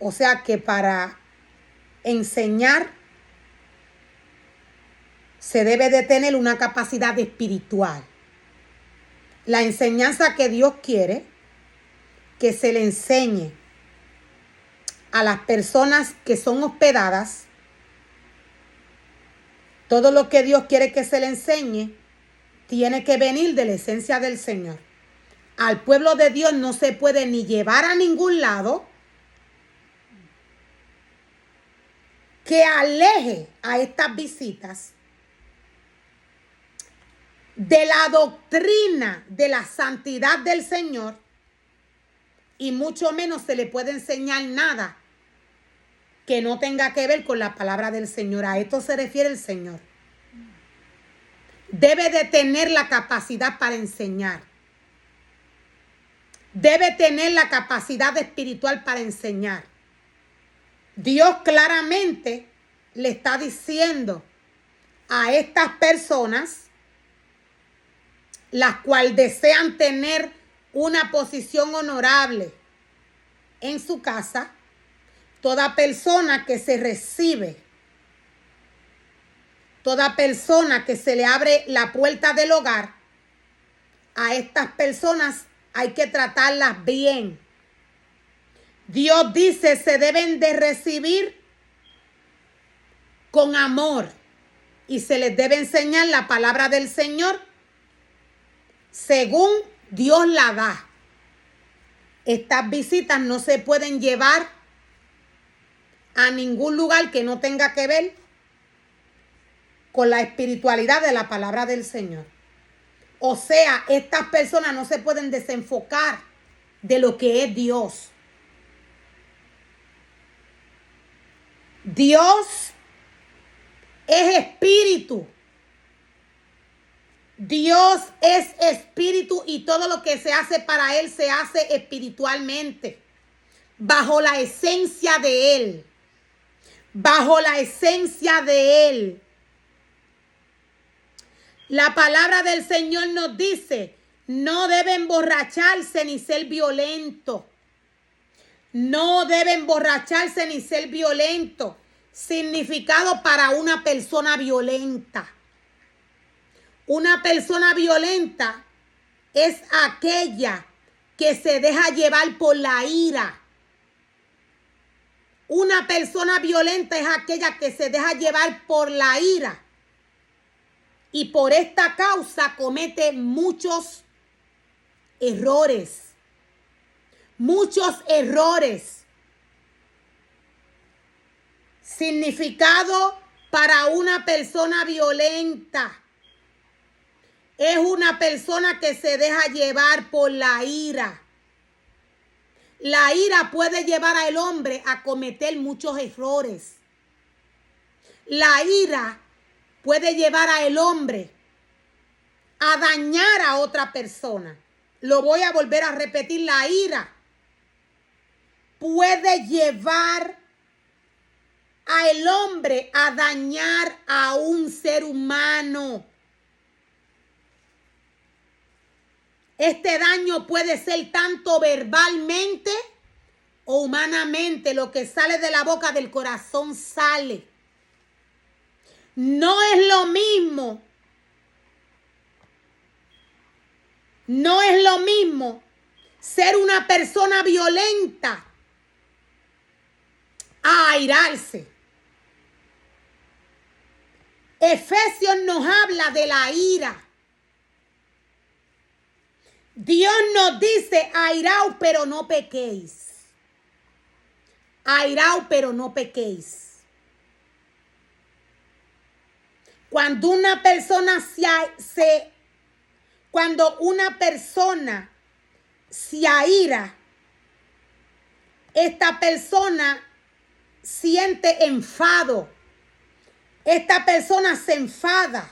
O sea que para enseñar se debe de tener una capacidad espiritual. La enseñanza que Dios quiere que se le enseñe a las personas que son hospedadas, todo lo que Dios quiere que se le enseñe tiene que venir de la esencia del Señor. Al pueblo de Dios no se puede ni llevar a ningún lado que aleje a estas visitas de la doctrina de la santidad del Señor, y mucho menos se le puede enseñar nada que no tenga que ver con la palabra del Señor. A esto se refiere el Señor. Debe de tener la capacidad para enseñar. Debe tener la capacidad espiritual para enseñar. Dios claramente le está diciendo a estas personas, las cuales desean tener una posición honorable en su casa, toda persona que se recibe, toda persona que se le abre la puerta del hogar, a estas personas hay que tratarlas bien. Dios dice, se deben de recibir con amor y se les debe enseñar la palabra del Señor según Dios la da. Estas visitas no se pueden llevar a ningún lugar que no tenga que ver con la espiritualidad de la palabra del Señor. O sea, estas personas no se pueden desenfocar de lo que es Dios. Dios es espíritu. Dios es espíritu y todo lo que se hace para Él se hace espiritualmente, bajo la esencia de Él. Bajo la esencia de Él. La palabra del Señor nos dice, no debe emborracharse ni ser violento. No debe emborracharse ni ser violento. Significado para una persona violenta. Una persona violenta es aquella que se deja llevar por la ira. Una persona violenta es aquella que se deja llevar por la ira. Y por esta causa comete muchos errores. Muchos errores. Significado para una persona violenta. Es una persona que se deja llevar por la ira. La ira puede llevar al hombre a cometer muchos errores. La ira puede llevar al hombre a dañar a otra persona. Lo voy a volver a repetir. La ira puede llevar al hombre a dañar a un ser humano. Este daño puede ser tanto verbalmente o humanamente. Lo que sale de la boca del corazón sale. No es lo mismo. No es lo mismo ser una persona violenta a airarse. Efesios nos habla de la ira. Dios nos dice, airaos, pero no pequéis. Airaos, pero no pequéis. Cuando una persona se aira, esta persona siente enfado. Esta persona se enfada.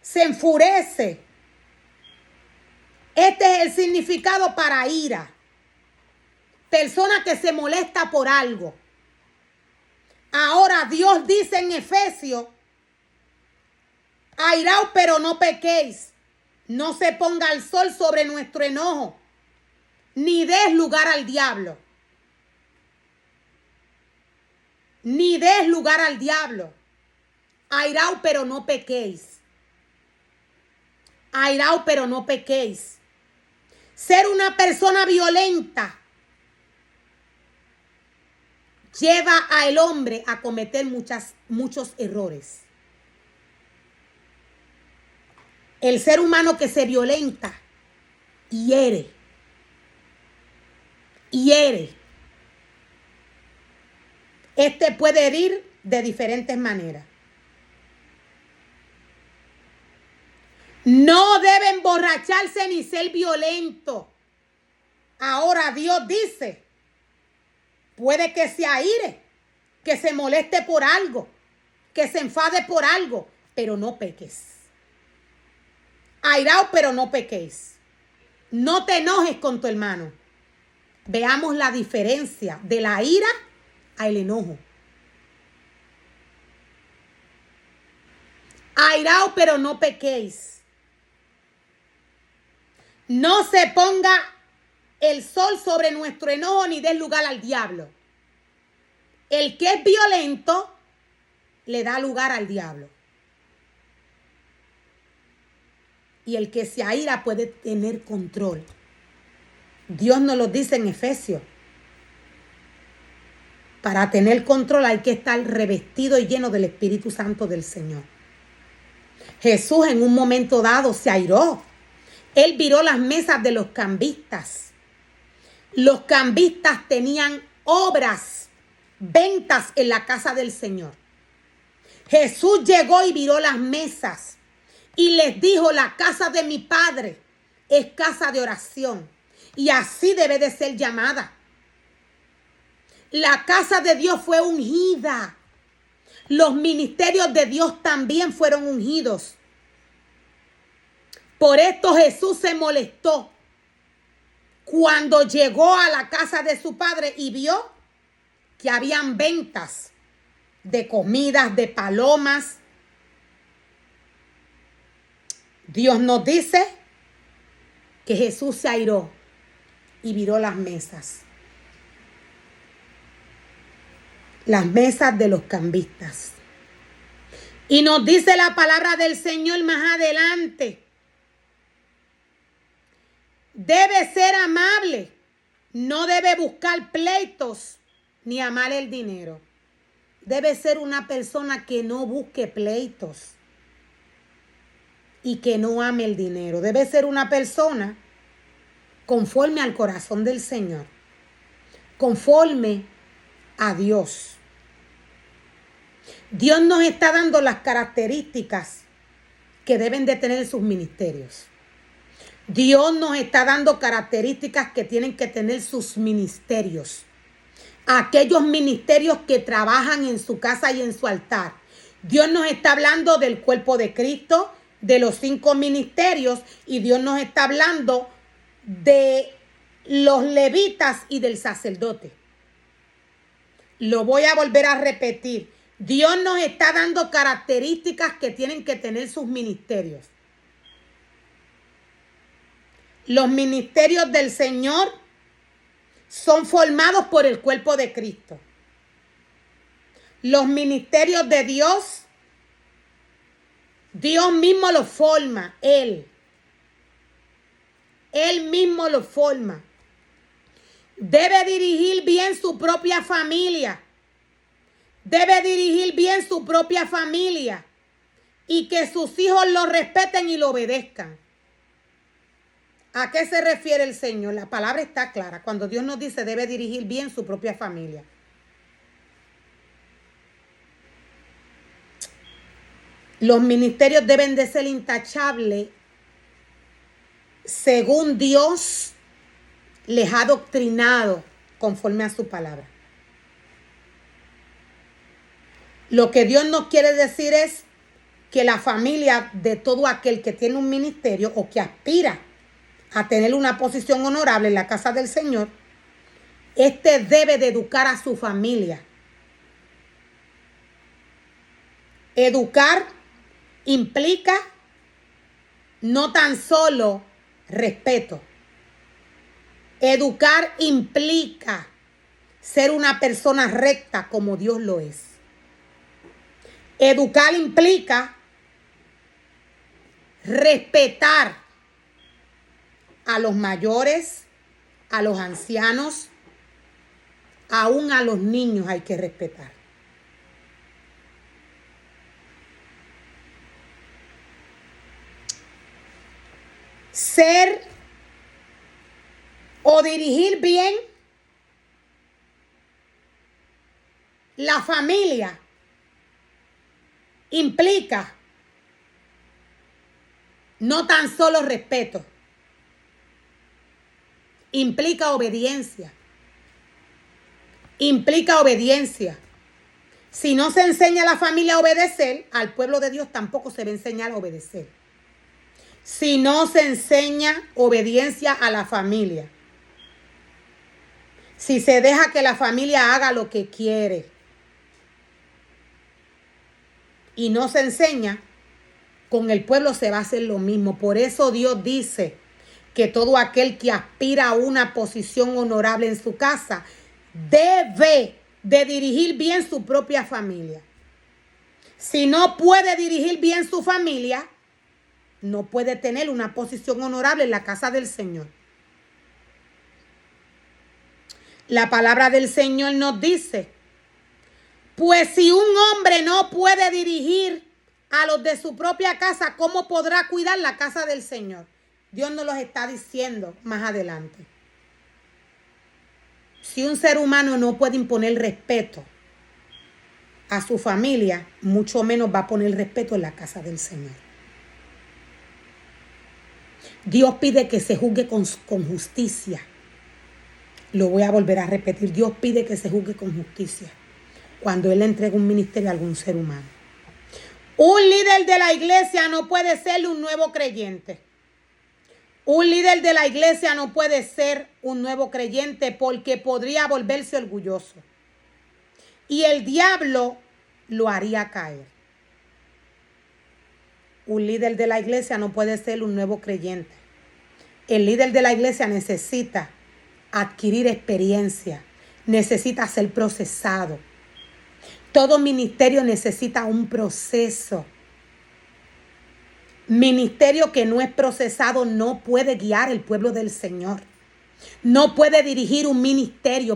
Se enfurece. Este es el significado para ira. Persona que se molesta por algo. Ahora Dios dice en Efesios, airaos pero no pequéis. No se ponga el sol sobre nuestro enojo. ni des lugar al diablo. Ni des lugar al diablo. Airaos, pero no pequéis. Airaos, pero no pequéis. Ser una persona violenta lleva al hombre a cometer muchos errores. El ser humano que se violenta hiere. Este puede herir de diferentes maneras. No debe emborracharse ni ser violento. Ahora Dios dice, puede que se aire, que se moleste por algo, que se enfade por algo, pero no peques. Airaos, pero no pequéis. No te enojes con tu hermano. Veamos la diferencia de la ira al enojo. Airaos, pero no pequéis. No se ponga el sol sobre nuestro enojo ni des lugar al diablo. El que es violento le da lugar al diablo. Y el que se aira puede tener control. Dios nos lo dice en Efesios. Para tener control hay que estar revestido y lleno del Espíritu Santo del Señor. Jesús en un momento dado se airó. Él viró las mesas de los cambistas. Los cambistas tenían obras, ventas en la casa del Señor. Jesús llegó y viró las mesas y les dijo, la casa de mi Padre es casa de oración y así debe de ser llamada. La casa de Dios fue ungida. Los ministerios de Dios también fueron ungidos. Por esto Jesús se molestó cuando llegó a la casa de su padre y vio que habían ventas de comidas, de palomas. Dios nos dice que Jesús se airó y viró las mesas. Las mesas de los cambistas. Y nos dice la palabra del Señor más adelante. Debe ser amable, no debe buscar pleitos ni amar el dinero. Debe ser una persona que no busque pleitos y que no ame el dinero. Debe ser una persona conforme al corazón del Señor, conforme a Dios. Dios nos está dando las características que deben de tener sus ministerios. Dios nos está dando características que tienen que tener sus ministerios. Aquellos ministerios que trabajan en su casa y en su altar. Dios nos está hablando del cuerpo de Cristo, de los 5 ministerios, y Dios nos está hablando de los levitas y del sacerdote. Lo voy a volver a repetir. Dios nos está dando características que tienen que tener sus ministerios. Los ministerios del Señor son formados por el cuerpo de Cristo. Los ministerios de Dios, Dios mismo los forma, Él. Él mismo los forma. Debe dirigir bien su propia familia. Debe dirigir bien su propia familia. Y que sus hijos lo respeten y lo obedezcan. ¿A qué se refiere el Señor? La palabra está clara. Cuando Dios nos dice debe dirigir bien su propia familia. Los ministerios deben de ser intachables según Dios les ha doctrinado conforme a su palabra. Lo que Dios nos quiere decir es que la familia de todo aquel que tiene un ministerio o que aspira a tener una posición honorable en la casa del Señor, debe de educar a su familia. Educar implica no tan solo respeto. Educar implica ser una persona recta como Dios lo es. Educar implica respetar a los mayores, a los ancianos, aún a los niños hay que respetar. Ser o dirigir bien la familia implica no tan solo respeto, implica obediencia. Implica obediencia. Si no se enseña a la familia a obedecer, al pueblo de Dios tampoco se va a enseñar a obedecer. Si no se enseña obediencia a la familia, si se deja que la familia haga lo que quiere y no se enseña, con el pueblo se va a hacer lo mismo. Por eso Dios dice que todo aquel que aspira a una posición honorable en su casa debe de dirigir bien su propia familia. Si no puede dirigir bien su familia, no puede tener una posición honorable en la casa del Señor. La palabra del Señor nos dice, pues si un hombre no puede dirigir a los de su propia casa, ¿cómo podrá cuidar la casa del Señor? Dios nos los está diciendo más adelante. Si un ser humano no puede imponer respeto a su familia, mucho menos va a poner respeto en la casa del Señor. Dios pide que se juzgue con justicia. Lo voy a volver a repetir. Dios pide que se juzgue con justicia cuando Él entrega un ministerio a algún ser humano. Un líder de la iglesia no puede ser un nuevo creyente. Un líder de la iglesia no puede ser un nuevo creyente porque podría volverse orgulloso. Y el diablo lo haría caer. Un líder de la iglesia no puede ser un nuevo creyente. El líder de la iglesia necesita adquirir experiencia, necesita ser procesado. Todo ministerio necesita un proceso. Ministerio que no es procesado no puede guiar el pueblo del Señor. No puede dirigir un ministerio.